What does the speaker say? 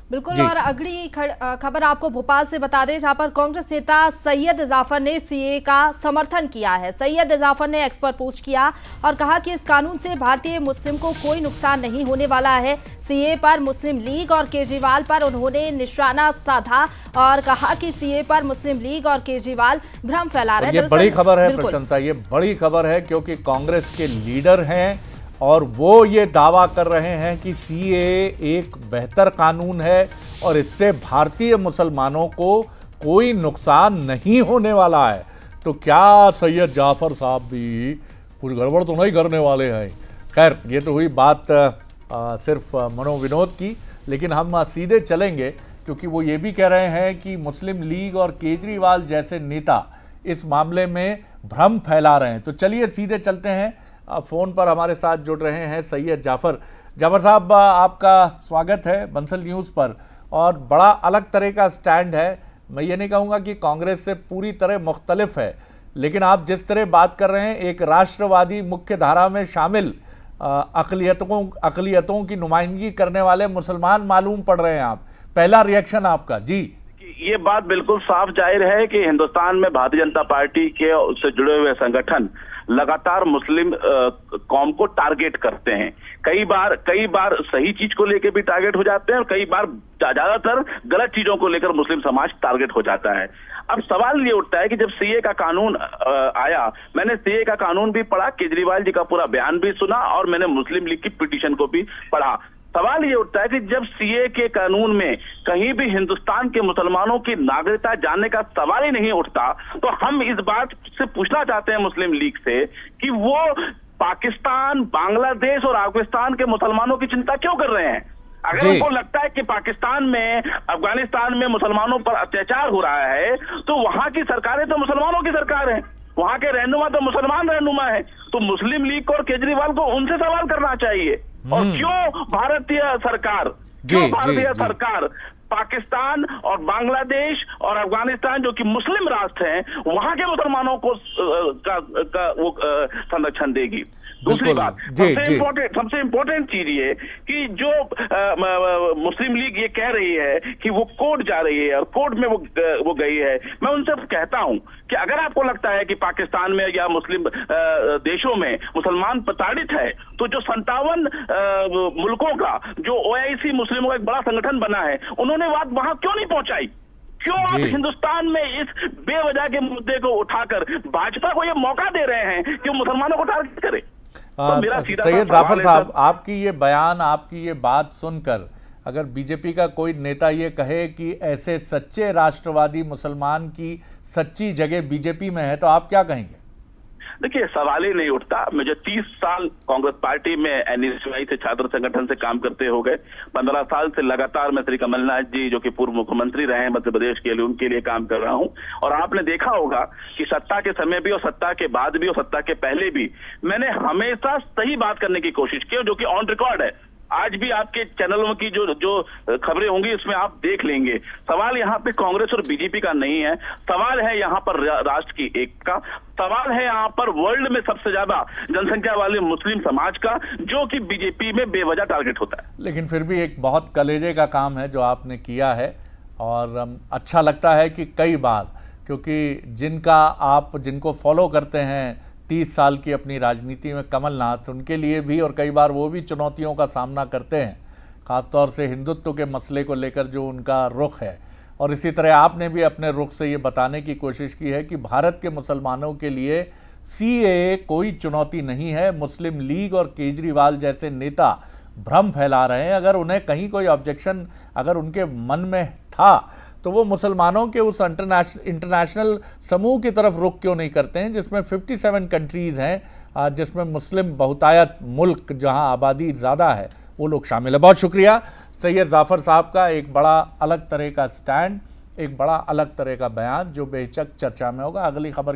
बिल्कुल। जी। और अगली खबर आपको भोपाल से बता दें, जहां पर कांग्रेस नेता सैयद जाफर ने सीए का समर्थन किया है। सैयद जाफर ने एक्स पर पोस्ट किया और कहा कि इस कानून से भारतीय मुस्लिम को कोई नुकसान नहीं होने वाला है। सीए पर मुस्लिम लीग और केजरीवाल पर उन्होंने निशाना साधा और कहा कि सीए पर मुस्लिम लीग और केजरीवाल भ्रम फैला रहे हैं। ये बड़ी खबर है प्रशंसा, ये बड़ी खबर है क्योंकि कांग्रेस के लीडर हैं और वो ये दावा कर रहे हैं कि सीए एक बेहतर कानून है और इससे भारतीय मुसलमानों को कोई नुकसान नहीं होने वाला है। तो क्या सैयद जाफर साहब भी कुछ गड़बड़ तो नहीं करने वाले हैं? खैर, ये तो हुई बात सिर्फ मनोविनोद की, लेकिन हम सीधे चलेंगे क्योंकि वो ये भी कह रहे हैं कि मुस्लिम लीग और केजरीवाल जैसे नेता इस मामले में भ्रम फैला रहे हैं। तो चलिए सीधे चलते हैं। फ़ोन पर हमारे साथ जुड़ रहे हैं सैयद जाफर। जाफर साहब, आपका स्वागत है बंसल न्यूज़ पर। और बड़ा अलग तरह का स्टैंड है, मैं ये नहीं कहूँगा कि कांग्रेस से पूरी तरह मुख्तलिफ है, लेकिन आप जिस तरह बात कर रहे हैं एक राष्ट्रवादी मुख्य धारा में शामिल अक़लियतों की नुमाइंदगी करने वाले मुसलमान मालूम पड़ रहे हैं आप। पहला रिएक्शन आपका। जी। ये बात बिल्कुल साफ जाहिर है कि हिंदुस्तान में भारतीय जनता पार्टी के उससे जुड़े हुए संगठन लगातार मुस्लिम कौम को टारगेट करते हैं। कई बार सही चीज को लेकर भी टारगेट हो जाते हैं और कई बार ज्यादातर गलत चीजों को लेकर मुस्लिम समाज टारगेट हो जाता है। अब सवाल ये उठता है कि जब सीए का कानून आया, मैंने सीए का कानून भी पढ़ा, केजरीवाल जी का पूरा बयान भी सुना और मैंने मुस्लिम लीग की पिटीशन को भी पढ़ा। सवाल ये उठता है कि जब सीए के कानून में कहीं भी हिंदुस्तान के मुसलमानों की नागरिकता जानने का सवाल ही नहीं उठता, तो हम इस बात से पूछना चाहते हैं मुस्लिम लीग से कि वो पाकिस्तान, बांग्लादेश और अफगानिस्तान के मुसलमानों की चिंता क्यों कर रहे हैं? अगर उनको लगता है कि पाकिस्तान में, अफगानिस्तान में मुसलमानों पर अत्याचार हो रहा है, तो वहां की सरकारें तो मुसलमानों की सरकार है, वहां के रहनुमा तो मुसलमान रहनुमा है। तो मुस्लिम लीग और केजरीवाल को उनसे सवाल करना चाहिए। और क्यों भारतीय सरकार पाकिस्तान और बांग्लादेश और अफगानिस्तान जो कि मुस्लिम राष्ट्र हैं, वहां के मुसलमानों को वो संरक्षण देगी? दूसरी बात, सबसे इंपॉर्टेंट चीज ये कि जो मुस्लिम लीग ये कह रही है कि वो कोर्ट जा रही है और कोर्ट में वो गई है, मैं उनसे कहता हूं कि अगर आपको लगता है कि पाकिस्तान में या मुस्लिम देशों में मुसलमान प्रताड़ित है, तो जो 57 मुल्कों का जो OIC मुस्लिमों का एक बड़ा संगठन बना है, उन्होंने बात वहां क्यों नहीं पहुंचाई? क्यों आप हिंदुस्तान में इस बेवजह के मुद्दे को उठाकर भाजपा को ये मौका दे रहे हैं कि मुसलमानों को टारगेट करे? तो सैयद जाफर साहब, आपकी ये बयान, आपकी ये बात सुनकर अगर बीजेपी का कोई नेता ये कहे कि ऐसे सच्चे राष्ट्रवादी मुसलमान की सच्ची जगह बीजेपी में है, तो आप क्या कहेंगे? देखिए, सवाल ही नहीं उठता। मुझे 30 साल कांग्रेस पार्टी में NSY से छात्र संगठन से काम करते हो गए। 15 साल से लगातार मैं श्री कमलनाथ जी जो कि पूर्व मुख्यमंत्री रहे हैं मध्य प्रदेश के लिए, उनके लिए काम कर रहा हूं। और आपने देखा होगा कि सत्ता के समय भी और सत्ता के बाद भी और सत्ता के पहले भी मैंने हमेशा सही बात करने की कोशिश की, जो कि ऑन रिकॉर्ड है। आज भी आपके चैनलों की जो खबरें होंगी उसमें आप देख लेंगे। सवाल यहाँ पे कांग्रेस और बीजेपी का नहीं है, सवाल है यहाँ पर राष्ट्र की एकता का, सवाल है यहाँ पर वर्ल्ड में सबसे ज्यादा जनसंख्या वाले मुस्लिम समाज का, जो कि बीजेपी में बेवजह टारगेट होता है। लेकिन फिर भी एक बहुत कलेजे का काम है जो आपने किया है और अच्छा लगता है कि कई बार, क्योंकि जिनको फॉलो करते हैं 30 साल की अपनी राजनीति में कमलनाथ, उनके लिए भी और कई बार वो भी चुनौतियों का सामना करते हैं, ख़ासतौर से हिंदुत्व के मसले को लेकर जो उनका रुख है। और इसी तरह आपने भी अपने रुख से ये बताने की कोशिश की है कि भारत के मुसलमानों के लिए CAA कोई चुनौती नहीं है। मुस्लिम लीग और केजरीवाल जैसे नेता भ्रम फैला रहे हैं। अगर उन्हें कहीं कोई ऑब्जेक्शन अगर उनके मन में था, तो वो मुसलमानों के उस इंटरनेशनल समूह की तरफ रुख क्यों नहीं करते हैं जिसमें 57 कंट्रीज़ हैं, जिसमें मुस्लिम बहुतायत मुल्क जहां आबादी ज़्यादा है, वो लोग शामिल है। बहुत शुक्रिया सैयद जाफर साहब का। एक बड़ा अलग तरह का स्टैंड, एक बड़ा अलग तरह का बयान जो बेशक चर्चा में होगा। अगली खबर